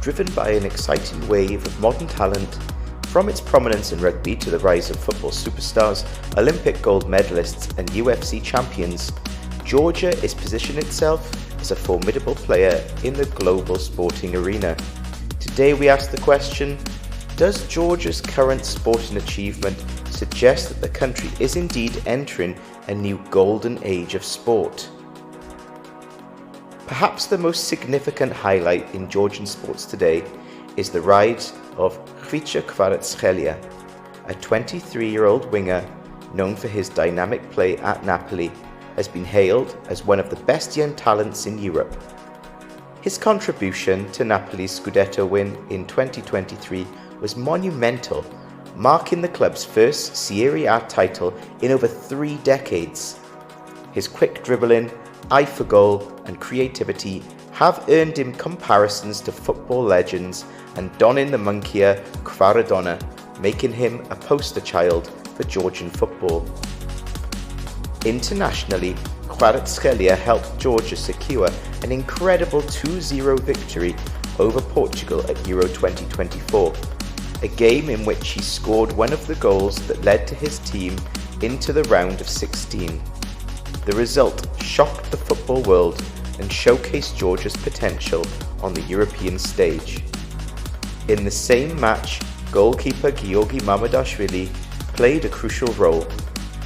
driven by an exciting wave of modern talent, from its prominence in rugby to the rise of football superstars, Olympic gold medalists and UFC champions, Georgia is positioning itself as a formidable player in the global sporting arena. Today we ask the question, does Georgia's current sporting achievement suggest that the country is indeed entering a new golden age of sport? Perhaps the most significant highlight in Georgian sports today is the rise of kvaratskhelia, a 23-year-old winger known for his dynamic play at Napoli, has been hailed as one of the best young talents in Europe. His contribution to Napoli's Scudetto win in 2023 was monumental, marking the club's first Serie A title in over 3 decades. His quick dribbling, eye for goal and creativity have earned him comparisons to football legends and donning the Monkey Kvaradona, making him a poster child for Georgian football. Internationally, Kvaratskhelia helped Georgia secure an incredible 2-0 victory over Portugal at Euro 2024, a game in which he scored one of the goals that led to his team into the round of 16. The result shocked the football world and showcased Georgia's potential on the European stage. In the same match, goalkeeper Georgi Mamardashvili played a crucial role,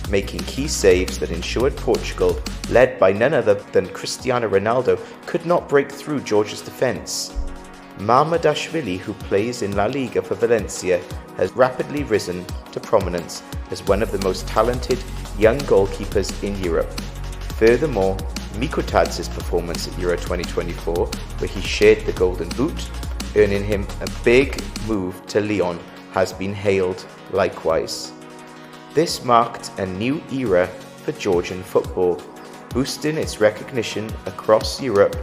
making key saves that ensured Portugal, led by none other than Cristiano Ronaldo, could not break through Georgia's defence. Mamardashvili, who plays in La Liga for Valencia, has rapidly risen to prominence as one of the most talented young goalkeepers in Europe. Furthermore, Mikutadze's performance at Euro 2024, where he shared the Golden Boot, earning him a big move to Lyon, has been hailed likewise. This marked a new era for Georgian football, boosting its recognition across Europe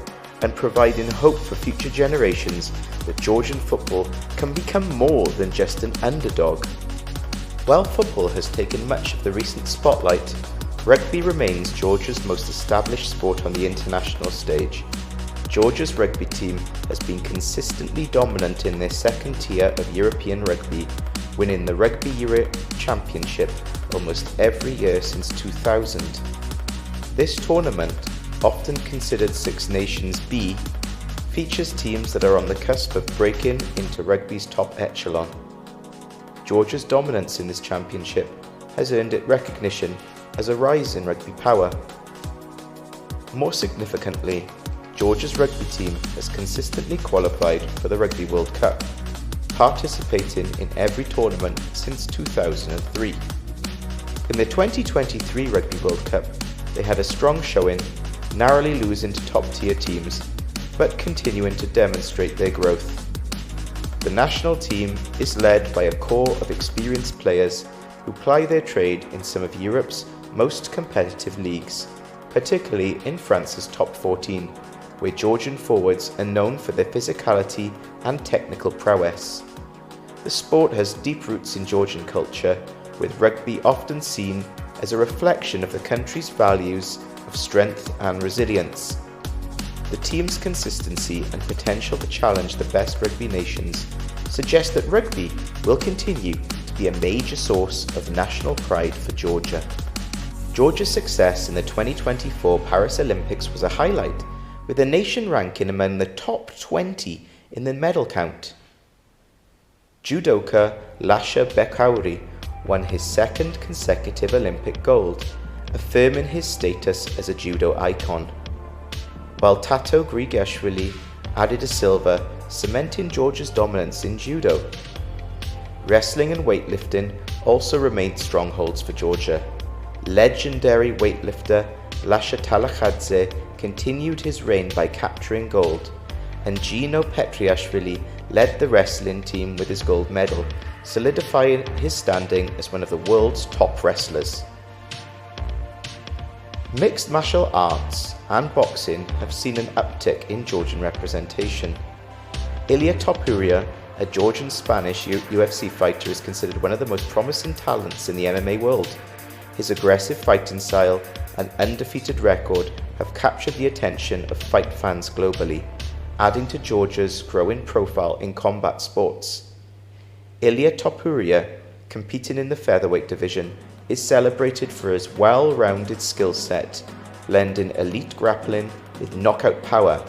and providing hope for future generations that Georgian football can become more than just an underdog. While football has taken much of the recent spotlight, rugby remains Georgia's most established sport on the international stage. Georgia's rugby team has been consistently dominant in their second tier of European rugby, winning the Rugby Euro Championship almost every year since 2000. This tournament, often considered Six Nations B, features teams that are on the cusp of breaking into rugby's top echelon. Georgia's dominance in this championship has earned it recognition as a rise in rugby power. More significantly, Georgia's rugby team has consistently qualified for the Rugby World Cup, participating in every tournament since 2003. In the 2023 Rugby World Cup, they had a strong showing, narrowly losing to top-tier teams, but continuing to demonstrate their growth. The national team is led by a core of experienced players who ply their trade in some of Europe's most competitive leagues, particularly in France's top 14, where Georgian forwards are known for their physicality and technical prowess. The sport has deep roots in Georgian culture, with rugby often seen as a reflection of the country's values of strength and resilience. The team's consistency and potential to challenge the best rugby nations suggest that rugby will continue to be a major source of national pride for Georgia. Georgia's success in the 2024 Paris Olympics was a highlight, with the nation ranking among the top 20 in the medal count. Judoka Lasha Bekauri won his second consecutive Olympic gold, affirming his status as a judo icon, while Tato Grigashvili added a silver, cementing Georgia's dominance in judo. Wrestling and weightlifting also remained strongholds for Georgia. Legendary weightlifter Lasha Talakhadze continued his reign by capturing gold, and Gino Petriashvili led the wrestling team with his gold medal, solidifying his standing as one of the world's top wrestlers. Mixed martial arts and boxing have seen an uptick in Georgian representation. Ilia Topuria, a Georgian-Spanish UFC fighter, is considered one of the most promising talents in the MMA world. His aggressive fighting style and undefeated record have captured the attention of fight fans globally, adding to Georgia's growing profile in combat sports. Ilya Topuria, competing in the featherweight division, is celebrated for his well-rounded skill set, blending elite grappling with knockout power,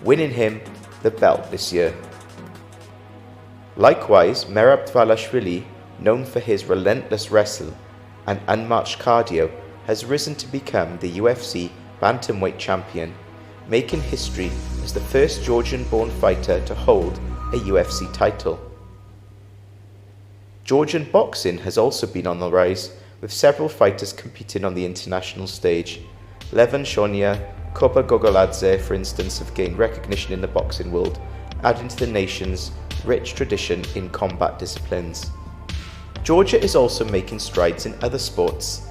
winning him the belt this year. Likewise, dvalishvili, known for his relentless wrestle and unmatched cardio, has risen to become the UFC bantamweight champion, making history as the first Georgian-born fighter to hold a UFC title. Georgian boxing has also been on the rise, with several fighters competing on the international stage. Levan Shonya, Kopa, for instance, have gained recognition in the boxing world, adding to the nation's rich tradition in combat disciplines. Georgia is also making strides in other sports.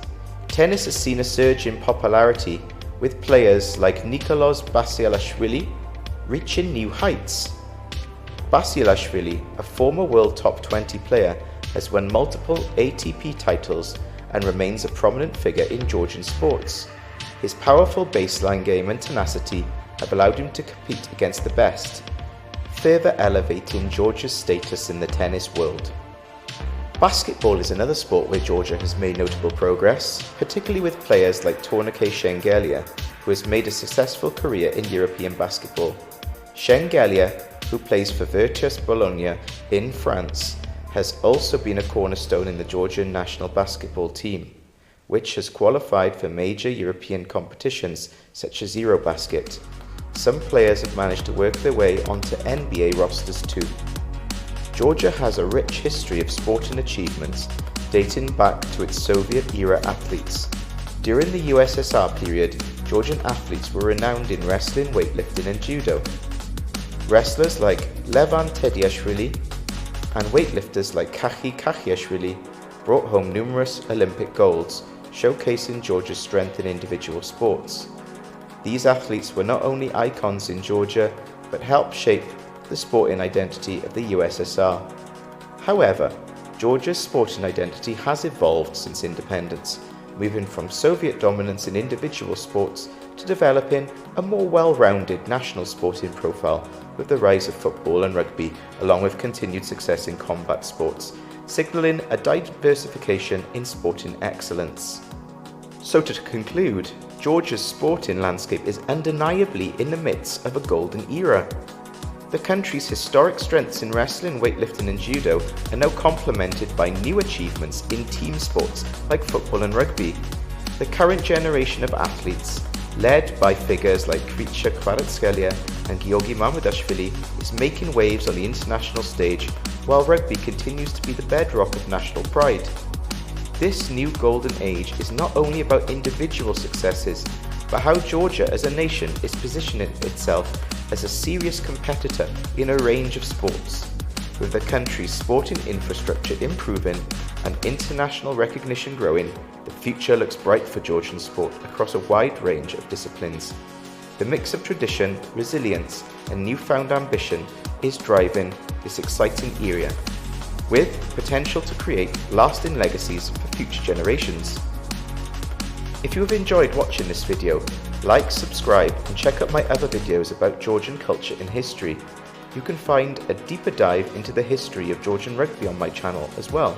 Tennis has seen a surge in popularity, with players like Nicolas Basilashvili reaching new heights. Basilashvili, a former world top 20 player, has won multiple ATP titles and remains a prominent figure in Georgian sports. His powerful baseline game and tenacity have allowed him to compete against the best, further elevating Georgia's status in the tennis world. Basketball is another sport where Georgia has made notable progress, particularly with players like Kvaratskhelia, who has made a successful career in European basketball. Kvaratskhelia, who plays for Virtus Bologna in France, has also been a cornerstone in the Georgian national basketball team, which has qualified for major European competitions such as Eurobasket. Some players have managed to work their way onto NBA rosters too. Georgia has a rich history of sporting achievements dating back to its Soviet-era athletes. During the USSR period, Georgian athletes were renowned in wrestling, weightlifting and judo. Wrestlers like Levan Tediashvili and weightlifters like Kachiashvili brought home numerous Olympic golds, showcasing Georgia's strength in individual sports. These athletes were not only icons in Georgia, but helped shape the sporting identity of the USSR. However, Georgia's sporting identity has evolved since independence, moving from Soviet dominance in individual sports to developing a more well-rounded national sporting profile with the rise of football and rugby, along with continued success in combat sports, signalling a diversification in sporting excellence. So to conclude, Georgia's sporting landscape is undeniably in the midst of a golden era. The country's historic strengths in wrestling, weightlifting and judo are now complemented by new achievements in team sports like football and rugby. The current generation of athletes, led by figures like Kvaratskhelia and Georgi Mamudashvili, is making waves on the international stage, while rugby continues to be the bedrock of national pride. This new golden age is not only about individual successes, but how Georgia as a nation is positioning itself as a serious competitor in a range of sports. With the country's sporting infrastructure improving and international recognition growing, the future looks bright for Georgian sport across a wide range of disciplines. The mix of tradition, resilience, and newfound ambition is driving this exciting era, with potential to create lasting legacies for future generations. If you have enjoyed watching this video, like, subscribe, and check out my other videos about Georgian culture and history. You can find a deeper dive into the history of Georgian rugby on my channel as well.